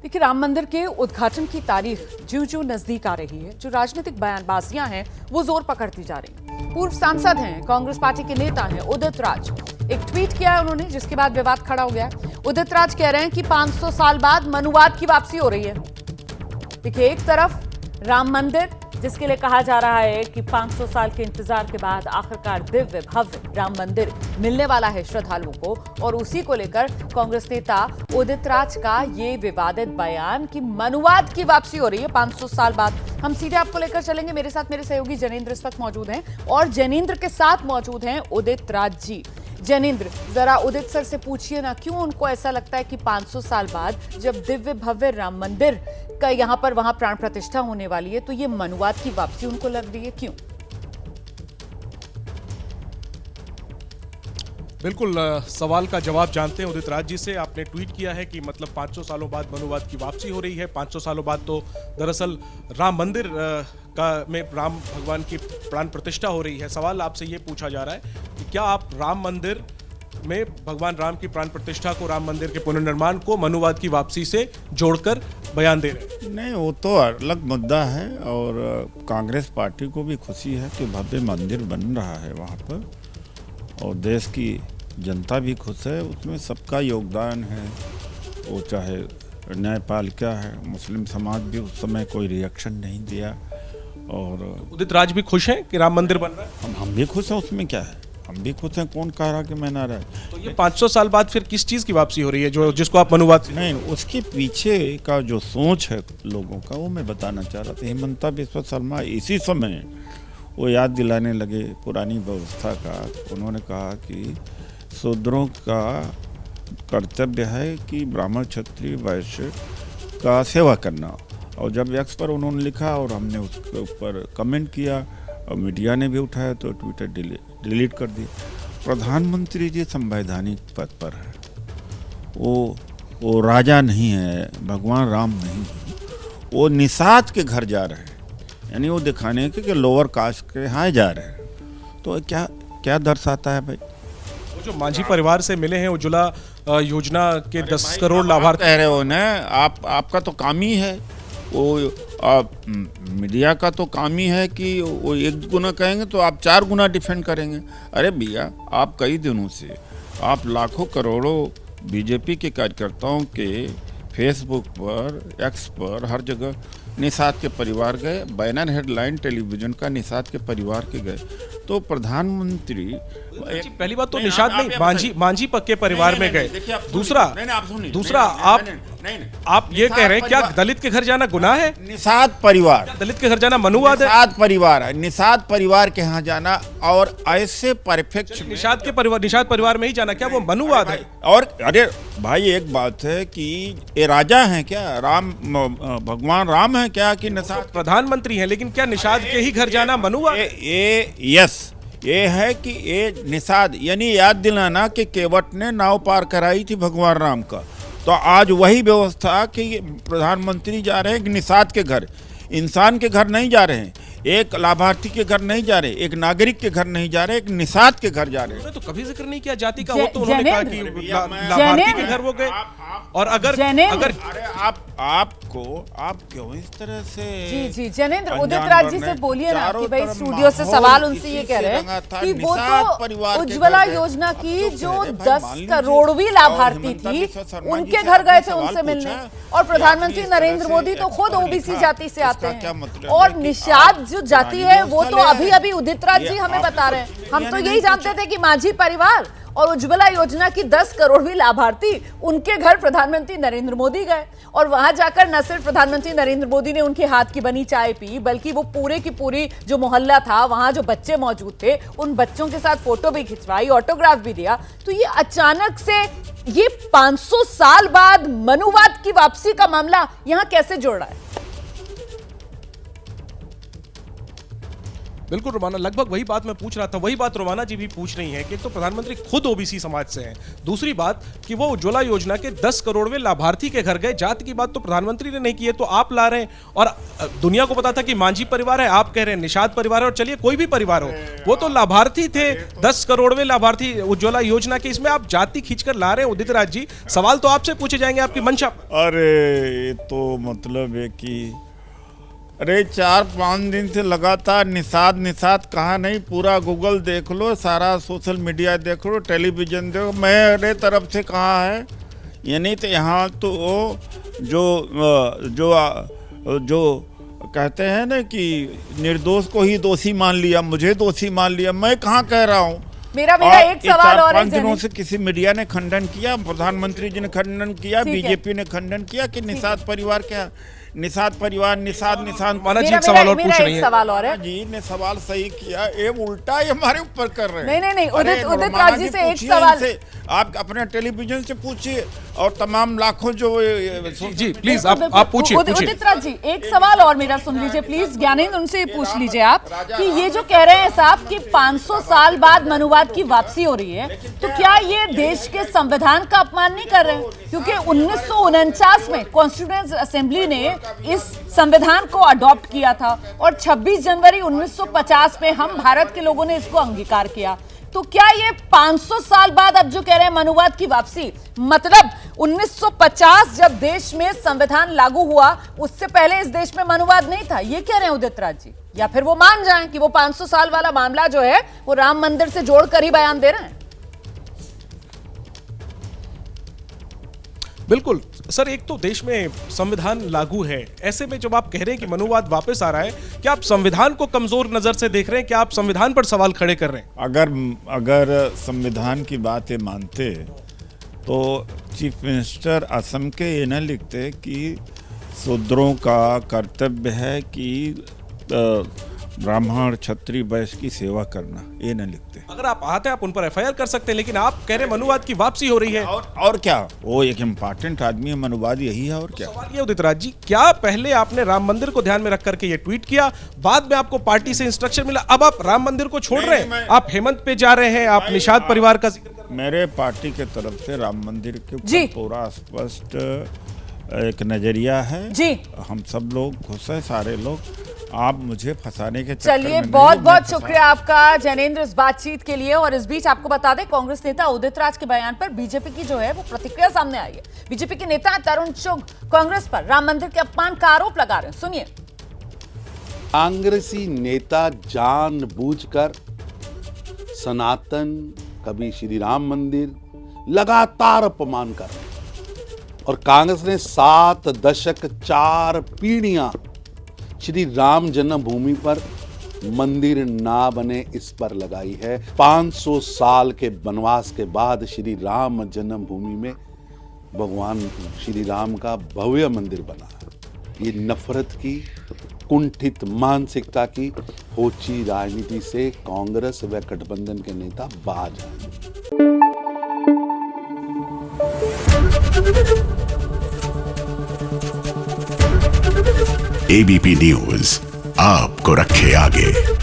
देखिए, राम मंदिर के उद्घाटन की तारीख ज्यों-ज्यों नजदीक आ रही है, जो राजनीतिक बयानबाजियां हैं वो जोर पकड़ती जा रही हैं। पूर्व सांसद हैं, कांग्रेस पार्टी के नेता हैं उदित राज। एक ट्वीट किया है उन्होंने, जिसके बाद विवाद खड़ा हो गया है। उदित राज कह रहे हैं कि 500 साल बाद मनुवाद की वापसी हो रही है। देखिए, एक तरफ राम मंदिर, जिसके लिए कहा जा रहा है कि 500 साल के इंतजार के बाद आखिरकार दिव्य भव्य राम मंदिर मिलने वाला है श्रद्धालुओं को, और उसी को लेकर कांग्रेस नेता उदित राज का ये विवादित बयान कि मनुवाद की वापसी हो रही है 500 साल बाद। हम सीधे आपको लेकर चलेंगे। मेरे साथ मेरे सहयोगी जनेंद्र इस वक्त मौजूद हैं, और जनेंद्र के साथ मौजूद हैं उदित राज जी। जनेंद्र, जरा उदित सर से पूछिए ना, क्यों उनको ऐसा लगता है कि 500 साल बाद जब दिव्य भव्य राम मंदिर का यहां पर वहां प्राण प्रतिष्ठा होने वाली है, तो ये मनुवाद की वापसी उनको लग रही है, क्यों? बिल्कुल, सवाल का जवाब जानते हैं उदित राज जी से। आपने ट्वीट किया है कि मतलब 500 सालों बाद मनुवाद की वापसी हो रही है। 500 सालों बाद तो दरअसल राम मंदिर में राम भगवान की प्राण प्रतिष्ठा हो रही है। सवाल आपसे ये पूछा जा रहा है कि क्या आप राम मंदिर में भगवान राम की प्राण प्रतिष्ठा को, राम मंदिर के पुनर्निर्माण को मनुवाद की वापसी से जोड़कर बयान दे रहे हैं? नहीं, वो तो अलग मुद्दा है, और कांग्रेस पार्टी को भी खुशी है कि भव्य मंदिर बन रहा है वहाँ पर, और देश की जनता भी खुश है। उसमें सबका योगदान है, वो चाहे न्यायपालिका है, मुस्लिम समाज भी उस समय कोई रिएक्शन नहीं दिया। और उदित राज भी खुश हैं कि राम मंदिर बन रहा है? हम भी खुश हैं, उसमें क्या है, हम भी खुश हैं। कौन कह रहा कि मैं ना रहा? तो ये 500 साल बाद फिर किस चीज़ की वापसी हो रही है जो जिसको आप मनुवाद से? नहीं, उसके पीछे का जो सोच है लोगों का, वो मैं बताना चाह रहा था। हिमंता बिस्वा शर्मा इसी समय वो याद दिलाने लगे पुरानी व्यवस्था का। उन्होंने कहा कि शूद्रों का कर्तव्य है कि ब्राह्मण, क्षत्रिय, वैश्य का सेवा करना। और जब एक्स पर उन्होंने लिखा और हमने उसके ऊपर कमेंट किया और मीडिया ने भी उठाया, तो ट्विटर डिलीट कर दिया। प्रधानमंत्री जी संवैधानिक पद पर है, वो राजा नहीं है, भगवान राम नहीं है। वो निषाद के घर जा रहे हैं, यानी वो दिखाने के कि लोअर कास्ट के यहाँ जा रहे हैं। तो क्या क्या दर्शाता है भाई? वो जो मांझी परिवार से मिले हैं उज्ज्वला योजना के 10 करोड़ लाभार्थी कह रहे हो ना, आपका तो काम ही है वो, मीडिया का तो काम ही है कि वो एक गुना कहेंगे तो आप 4 गुना डिफेंड करेंगे। अरे भैया, आप कई दिनों से आप लाखों करोड़ों बीजेपी के कार्यकर्ताओं के फेसबुक पर, एक्स पर, हर जगह निषाद के परिवार गए, बैनर हेडलाइन टेलीविजन का निषाद के परिवार के गए। तो प्रधानमंत्री पहली बात तो निषाद नहीं, मांझी पक्के परिवार में गए। दूसरा आप ये कह रहे हैं क्या दलित के घर जाना गुनाह है? निषाद परिवार, दलित के घर जाना मनुवाद है? निषाद परिवार है, निषाद परिवार के यहाँ जाना, और ऐसे परफेक्ट निषाद परिवार में ही जाना, क्या वो मनुवाद है? और अरे भाई, एक बात है कि ये राजा हैं क्या, राम भगवान राम है क्या कि निषाद प्रधानमंत्री हैं? लेकिन क्या निषाद के ही घर जाना मनुवाद? ये है कि ये निषाद, यानी याद दिलाना कि केवट ने नाव पार कराई थी भगवान राम का। तो आज वही व्यवस्था कि प्रधानमंत्री जा रहे हैं कि निषाद के घर, इंसान के घर नहीं जा रहे हैं, एक लाभार्थी के घर नहीं जा रहे, एक नागरिक के घर नहीं जा रहे, एक निषाद के घर जा रहे हैं। तो कभी जिक्र नहीं किया जाति का। वो तो उन्होंने कहा कि लाभार्थी के घर वो गए। और अगर अरे आप क्यों इस तरह से? जी जनेंद्र, उदित राज जी से बोलिए ना कि भाई स्टूडियो से सवाल उनसे ये कह रहे हैं कि वो तो उज्ज्वला योजना की जो 10 करोड़वीं लाभार्थी थी, उनके घर गए थे उनसे मिलने, और प्रधानमंत्री नरेंद्र मोदी तो खुद ओबीसी जाति से आते हैं, और निषाद जो जाति है वो तो अभी उदित राज जी हमें बता रहे हैं। हम तो यही जानते थे कि मांझी परिवार और उज्ज्वला योजना की 10 करोड़वीं लाभार्थी, उनके घर प्रधानमंत्री नरेंद्र मोदी गए, और वहां जाकर न सिर्फ प्रधानमंत्री नरेंद्र मोदी ने उनके हाथ की बनी चाय पी, बल्कि वो पूरे की पूरी जो मोहल्ला था, वहां जो बच्चे मौजूद थे, उन बच्चों के साथ फोटो भी खिंचवाई, ऑटोग्राफ भी दिया। तो ये अचानक से ये 500 साल बाद मनुवाद की वापसी का मामला यहां कैसे जुड़ रहा है? बिल्कुल रोमाना, लगभग वही बात मैं पूछ रहा था, वही बात रोमाना जी भी पूछ रही हैं कि तो प्रधानमंत्री खुद ओबीसी समाज से हैं। दूसरी बात कि वो उज्ज्वला योजना के 10 करोड़वें लाभार्थी के घर गए, जाति की बात तो प्रधानमंत्री ने नहीं की है, तो आप ला रहे हैं। और दुनिया को पता था कि मांझी परिवार है, आप कह रहे हैं निषाद परिवार है, और चलिए कोई भी परिवार हो, वो तो लाभार्थी थे, 10 करोड़वें लाभार्थी उज्ज्वला योजना के, इसमें आप जाति खींचकर ला रहे हैं। उदित राज जी, सवाल तो आपसे पूछे जाएंगे आपकी मंशा पर। अरे तो मतलब है कि अरे 4-5 दिन से लगातार निषाद कहाँ नहीं, पूरा गूगल देख लो, सारा सोशल मीडिया देख लो, टेलीविजन देखो, मेरे तरफ से कहाँ है। यानी तो यहाँ तो जो कहते हैं ना कि निर्दोष को ही दोषी मान लिया, मुझे दोषी मान लिया, मैं कहाँ कह रहा हूँ। मेरा एक सवाल और है। 4-5 दिनों से किसी मीडिया ने खंडन किया, प्रधानमंत्री जी ने खंडन किया, बीजेपी ने खंडन किया कि निषाद परिवार क्या, निषाद परिवार निषाद माना जी एक सवाल और पूछ रही है। सवाल और है जी ने सवाल सही किया, ये उल्टा ये हमारे ऊपर कर रहे हैं। नहीं अरे उदित राज जी से एक सवाल, आप अपने टेलीविजन से पूछिए और तमाम लाखों जो जी प्लीज आप पूछिए। उदित राज जी एक सवाल और मेरा सुन लीजिए प्लीज, ज्ञानेंद्र उनसे पूछ लीजिए आप कि ये जो कह रहे हैं साहब कि 500 साल बाद मनुवाद की वापसी हो रही है, तो क्या ये देश के संविधान का अपमान नहीं कर रहे हैं? क्योंकि 1949 में कॉन्स्टिट्यूएंट असेंबली ने इस संविधान को अडॉप्ट किया था और 26 जनवरी 1950 में हम भारत के लोगों ने इसको अंगीकार किया। तो क्या ये 500 साल बाद अब जो कह रहे हैं मनुवाद की वापसी, मतलब 1950 जब देश में संविधान लागू हुआ उससे पहले इस देश में मनुवाद नहीं था, ये कह रहे हैं उदित राज जी? या फिर वो मान जाएं कि वो 500 साल वाला मामला जो है वो राम मंदिर से जोड़कर ही बयान दे रहे हैं? बिल्कुल सर, एक तो देश में संविधान लागू है, ऐसे में जब आप कह रहे हैं कि मनुवाद वापस आ रहा है, क्या आप संविधान को कमजोर नजर से देख रहे हैं? क्या आप संविधान पर सवाल खड़े कर रहे हैं? अगर संविधान की बातें मानते तो चीफ मिनिस्टर असम के ये न लिखते कि शूद्रों का कर्तव्य है कि ब्राह्मण क्षत्रिय वैश्य की सेवा करना, ये न लिखते। अगर आप आते हैं आप उन पर एफआईआर कर सकते हैं, लेकिन आप कह रहे हैं मनुवाद की वापसी हो रही है। और क्या, वो एक इम्पोर्टेंट आदमी है, मनुवाद यही है और क्या। सवाल ये उदित राज जी, क्या पहले आपने राम मंदिर को ध्यान में रख करके ये ट्वीट किया, बाद में आपको पार्टी से इंस्ट्रक्शन मिला, अब आप राम मंदिर को छोड़ रहे हैं, आप हेमंत पे जा रहे हैं, आप निषाद परिवार का जिक्र कर रहे हैं। मेरे पार्टी के तरफ से राम मंदिर के ऊपर पूरा स्पष्ट एक नजरिया है जी। हम सब लोग खुश हैं, सारे लोग। आप मुझे फंसाने के चक्कर में चलिए, बहुत बहुत शुक्रिया आपका जैनेंद्र इस बातचीत के लिए। और इस बीच आपको बता दें, कांग्रेस नेता उदित राज के बयान पर बीजेपी की जो है वो प्रतिक्रिया सामने आई है। बीजेपी के नेता तरुण चुग कांग्रेस पर राम मंदिर के अपमान का आरोप लगा रहे हैं, सुनिए। कांग्रेसी नेता जानबूझकर सनातन, कभी श्री राम मंदिर लगातार अपमान कर रहे हैं और कांग्रेस ने 7 दशक 4 पीढ़ियां श्री राम जन्मभूमि पर मंदिर ना बने इस पर लगाई है। 500 साल के वनवास के बाद श्री राम जन्मभूमि में भगवान श्री राम का भव्य मंदिर बना है। ये नफरत की, कुंठित मानसिकता की होची राजनीति से कांग्रेस व गठबंधन के नेता बाज हैं। एबीपी न्यूज आपको रखे आगे।